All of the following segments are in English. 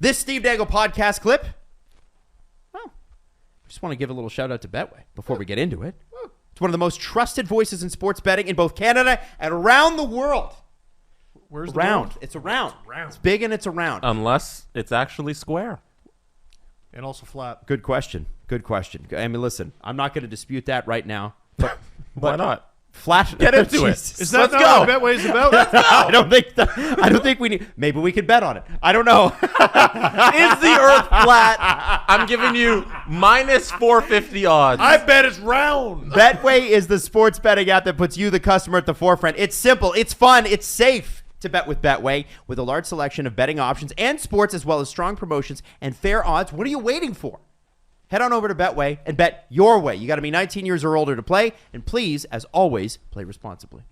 This Steve Dangle podcast clip, well, I just want to give a little shout out to Betway before we get into it. It's one of the most trusted voices in sports betting in both Canada and around the world. Where's round? It's around. It's big and it's around. Unless it's actually square. And also flat. Good question. I mean, listen, I'm not going to dispute that right now. But Why not? Flash. Get into it. Is that not what Betway is about? I don't think we need. Maybe we could bet on it. I don't know. Is the Earth flat? I'm giving you minus 450 odds. I bet it's round. Betway is the sports betting app that puts you, the customer, at the forefront. It's simple. It's fun. It's safe to bet with Betway. With a large selection of betting options and sports, as well as strong promotions and fair odds, what are you waiting for? Head on over to Betway and bet your way. You got to be 19 years or older to play. And please, as always, play responsibly.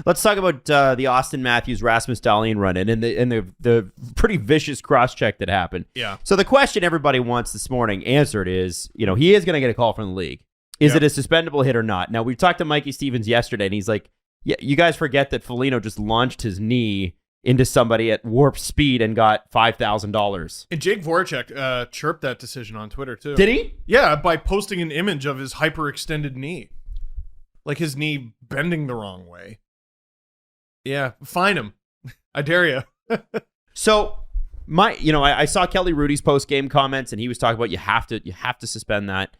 Let's talk about the Auston Matthews, Rasmus Dahlin run-in and the pretty vicious cross-check that happened. Yeah. So the question everybody wants this morning answered is, he is going to get a call from the league. Is it a suspendable hit or not? Now, we talked to Mikey Stevens yesterday, and he's like, yeah, you guys forget that Foligno just launched his knee into somebody at warp speed and got $5,000. And Jake Voracek chirped that decision on Twitter, too. Did he? Yeah, by posting an image of his hyperextended knee. Like his knee bending the wrong way. Yeah, fine him. I dare you. So, I saw Kelly Rudy's post-game comments, and he was talking about you have to suspend that.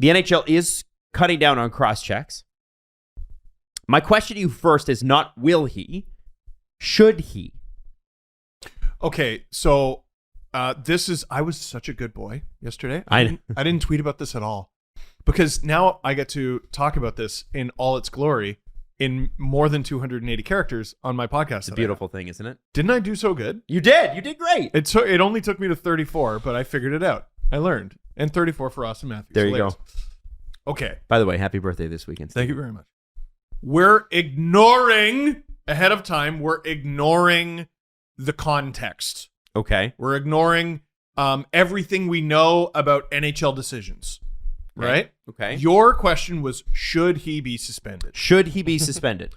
The NHL is cutting down on cross-checks. My question to you first is not will he, should he? Okay, so I was such a good boy yesterday. I didn't tweet about this at all because now I get to talk about this in all its glory in more than 280 characters on my podcast. It's a beautiful thing, isn't it? Didn't I do so good? You did. You did great. It only took me to 34, but I figured it out. I learned. And 34 for Auston Matthews. There you go. Okay. By the way, happy birthday this weekend. Thank you very much. We're ignoring ahead of time. We're ignoring the context. Okay. We're ignoring everything we know about NHL decisions. Right? Okay. Your question was, should he be suspended? Should he be suspended?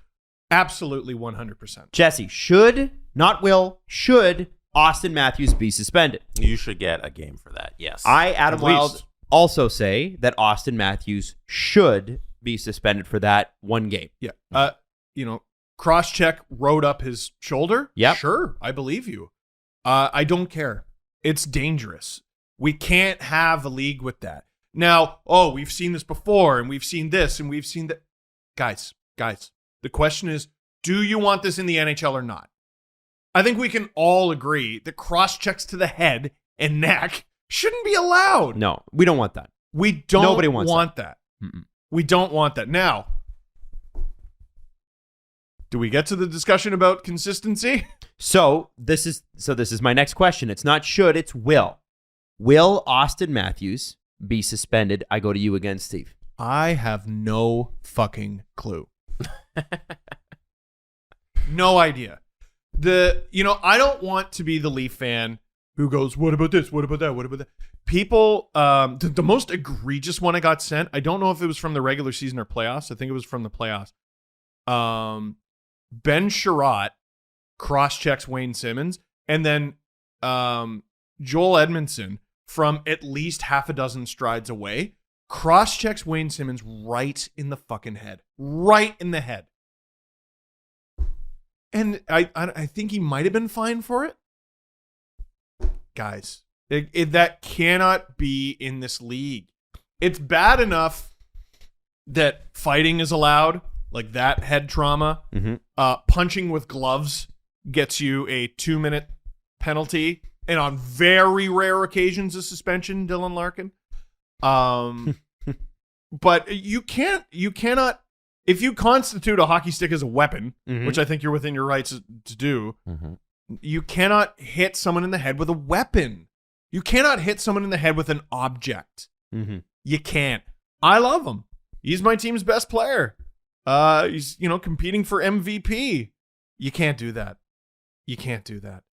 Absolutely 100%. Jesse, should, not will, should Auston Matthews be suspended? You should get a game for that, yes. I, Adam Wild, also say that Auston Matthews should be suspended for that one game. Yeah. Cross-check rode up his shoulder. Yep. Sure, I believe you. I don't care. It's dangerous. We can't have a league with that. Now, we've seen this before, and we've seen this, and we've seen that. Guys, the question is, do you want this in the NHL or not? I think we can all agree that cross-checks to the head and neck shouldn't be allowed. No, we don't want that. Nobody wants want that. We don't want that. Now, do we get to the discussion about consistency? So this is my next question. It's not should, it's will. Will Auston Matthews be suspended? I go to you again, Steve. I have no fucking clue. No idea. I don't want to be the Leaf fan who goes, what about this? What about that? What about that? People, the most egregious one I got sent, I don't know if it was from the regular season or playoffs. I think it was from the playoffs. Ben Sherratt cross-checks Wayne Simmons, and then Joel Edmondson, from at least half a dozen strides away, cross-checks Wayne Simmons right in the fucking head. Right in the head. And I think he might have been fined for it. Guys, that cannot be in this league. It's bad enough that fighting is allowed, like that head trauma. Punching with gloves gets you a 2-minute penalty, and on very rare occasions a suspension, Dylan Larkin. But you cannot, if you constitute a hockey stick as a weapon, which I think you're within your rights to do, you cannot hit someone in the head with a weapon. You cannot hit someone in the head with an object. You can't. I love him. He's my team's best player. He's, competing for MVP. You can't do that. You can't do that.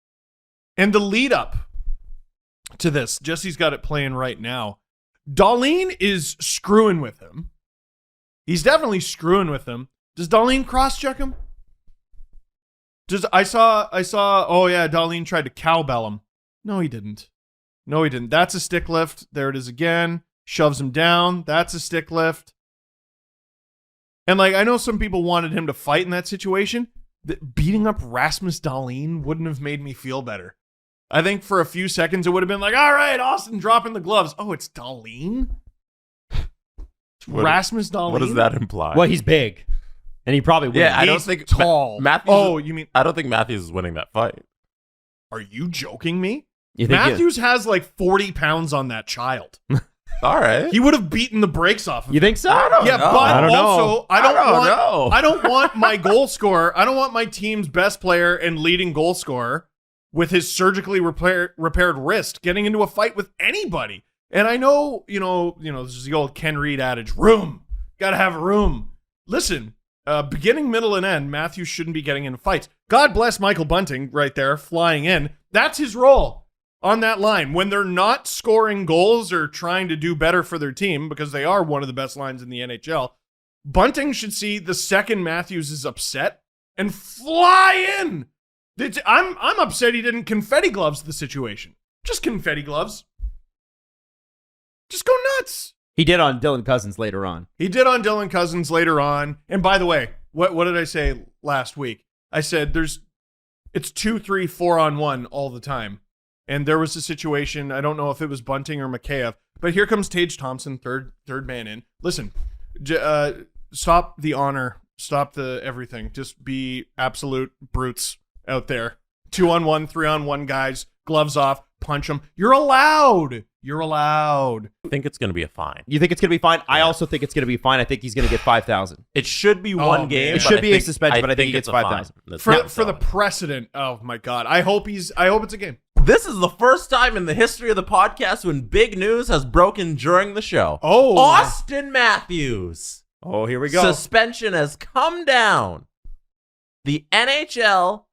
And the lead up to this, Jesse's got it playing right now. Dahlin is screwing with him. He's definitely screwing with him. Does Dahlin cross-check him? I saw, Dahlin tried to cowbell him No, he didn't. No, he didn't. That's a stick lift. There it is again. Shoves him down. That's a stick lift. And like, I know some people wanted him to fight in that situation. Beating up Rasmus Dahlin wouldn't have made me feel better. I think for a few seconds it would have been like, all right, Auston dropping the gloves. Oh, it's Dahlin? Rasmus Dahlin? What does that imply? Well, he's big. And he probably wins. Yeah, I don't He's think tall. Matthews. Oh, you mean? I don't think Matthews is winning that fight. Are you joking me? You think Matthews has like 40 pounds on that child. All right. He would have beaten the brakes off of You think so? I don't Yeah, know. but I don't know. also I don't know. I don't want my goal scorer. I don't want my team's best player and leading goal scorer with his surgically repaired wrist getting into a fight with anybody. And I know, this is the old Ken Reed adage: room, gotta have room. Listen, beginning, middle, and end, Matthews shouldn't be getting into fights. God bless Michael Bunting right there, flying in. That's his role on that line. When they're not scoring goals or trying to do better for their team, because they are one of the best lines in the NHL, Bunting should see the second Matthews is upset and fly in. I'm upset he didn't confetti gloves the situation. Just confetti gloves. Just go nuts. He did on Dylan Cousins later on. He did on Dylan Cousins later on. And by the way, what did I say last week? I said it's 2, 3, 4 on 1 all the time. And there was a situation, I don't know if it was Bunting or Mikheyev, but here comes Tage Thompson, third man in. Listen, stop the honor, stop the everything. Just be absolute brutes out there. 2-on-1, 3-on-1 guys, gloves off, punch them. You're allowed. I think it's going to be a fine. You think it's going to be fine? I also think it's going to be fine. I think he's going to get 5,000. It should be one game. It should be a suspension, but I think he gets 5,000. For the precedent, oh my God. I hope it's a game. This is the first time in the history of the podcast when big news has broken during the show. Oh. Auston Matthews. Oh, here we go. Suspension has come down. The NHL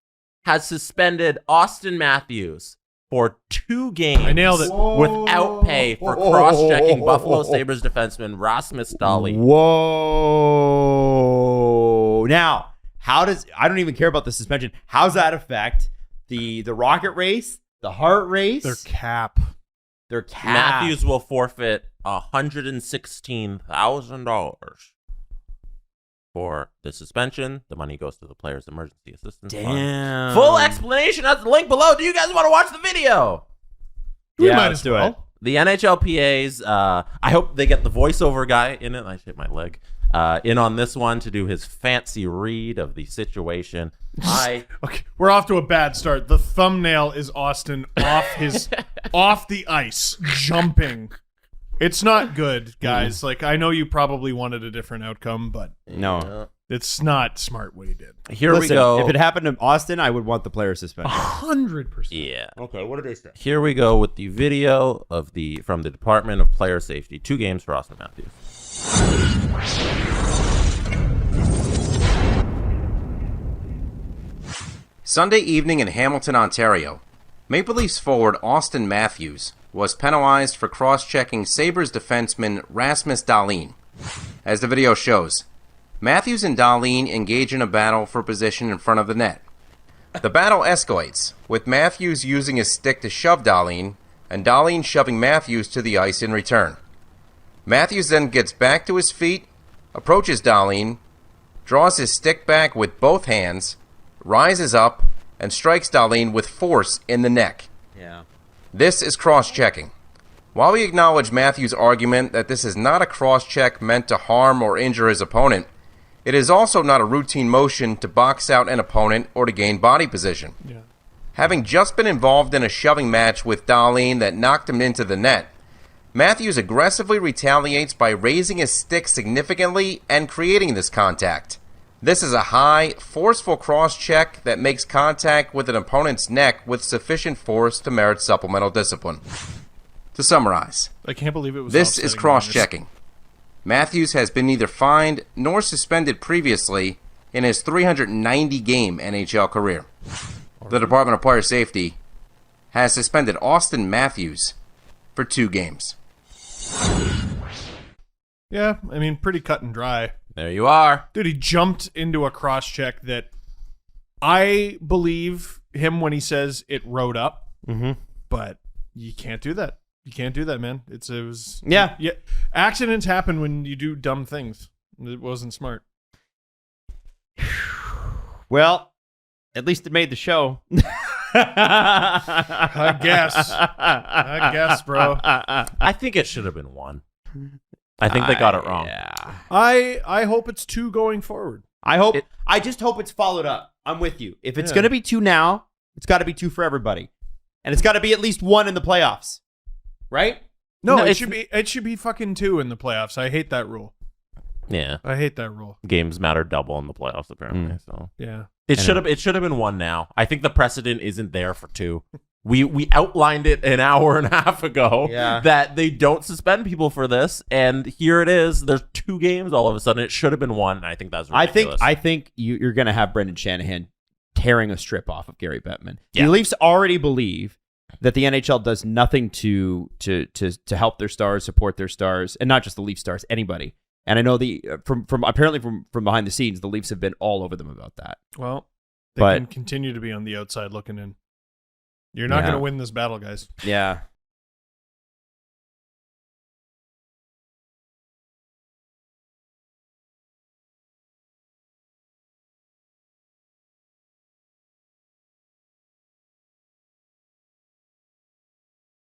has suspended Auston Matthews for 2 games. I nailed it. Without pay for cross-checking Buffalo Sabres defenseman Rasmus Dahlin. Whoa. Now, I don't even care about the suspension. How's that affect the rocket race, the heart race? Their cap. Matthews will forfeit $116,000 for the suspension. The money goes to the player's emergency assistance fund. Damn. Full explanation at the link below. Do you guys want to watch the video? We Yeah, might let's as do well. it. The NHLPAs, I hope they get the voiceover guy in it. I hit my leg. In on this one to do his fancy read of the situation. Okay, we're off to a bad start. The thumbnail is Auston off the ice, jumping. It's not good, guys. Like, I know you probably wanted a different outcome, but No. it's not smart what he did. Here Listen, we go. if it happened to Austin, I would want the player suspended. 100%. Yeah. Okay, what did they say? Here we go with the video from the Department of Player Safety. 2 games for Auston Matthews. Sunday evening in Hamilton, Ontario, Maple Leafs forward Auston Matthews was penalized for cross-checking Sabres defenseman Rasmus Dahlin. As the video shows, Matthews and Dahlin engage in a battle for position in front of the net. The battle escalates, with Matthews using his stick to shove Dahlin, and Dahlin shoving Matthews to the ice in return. Matthews then gets back to his feet, approaches Dahlin, draws his stick back with both hands, rises up, and strikes Dahlin with force in the neck. Yeah. This is cross-checking. While we acknowledge Matthews' argument that this is not a cross-check meant to harm or injure his opponent, it is also not a routine motion to box out an opponent or to gain body position. Yeah. Having just been involved in a shoving match with Dahlin that knocked him into the net, Matthews aggressively retaliates by raising his stick significantly and creating this contact. This is a high, forceful cross-check that makes contact with an opponent's neck with sufficient force to merit supplemental discipline. To summarize, I can't believe it was this is offsetting cross-checking. Matthews has been neither fined nor suspended previously in his 390-game NHL career. The Department of Player Safety has suspended Auston Matthews for 2 games. Yeah, I mean, pretty cut and dry. There you are. Dude, he jumped into a cross-check that I believe him when he says it rode up. Mm-hmm. but you can't do that. You can't do that, man. It was Yeah. Accidents happen when you do dumb things. It wasn't smart. Well, at least it made the show. I guess, bro. I think it should have been 1. I think they got it wrong. Yeah. I hope it's 2 going forward. I just hope it's followed up. I'm with you. If it's going to be 2 now, it's got to be 2 for everybody. And it's got to be at least 1 in the playoffs. Right? No, it should be fucking 2 in the playoffs. I hate that rule. Yeah. I hate that rule. Games matter double in the playoffs, apparently. So Yeah. it should have been 1 now. I think the precedent isn't there for 2. We outlined it an hour and a half ago that they don't suspend people for this, and here it is. There's 2 games all of a sudden. It should have been 1. And I think that's ridiculous. I think you're going to have Brendan Shanahan tearing a strip off of Gary Bettman. Yeah. The Leafs already believe that the NHL does nothing to help their stars, support their stars, and not just the Leaf stars, anybody. And I know from behind the scenes, the Leafs have been all over them about that. Well, they can continue to be on the outside looking in. You're not going to win this battle, guys. Yeah.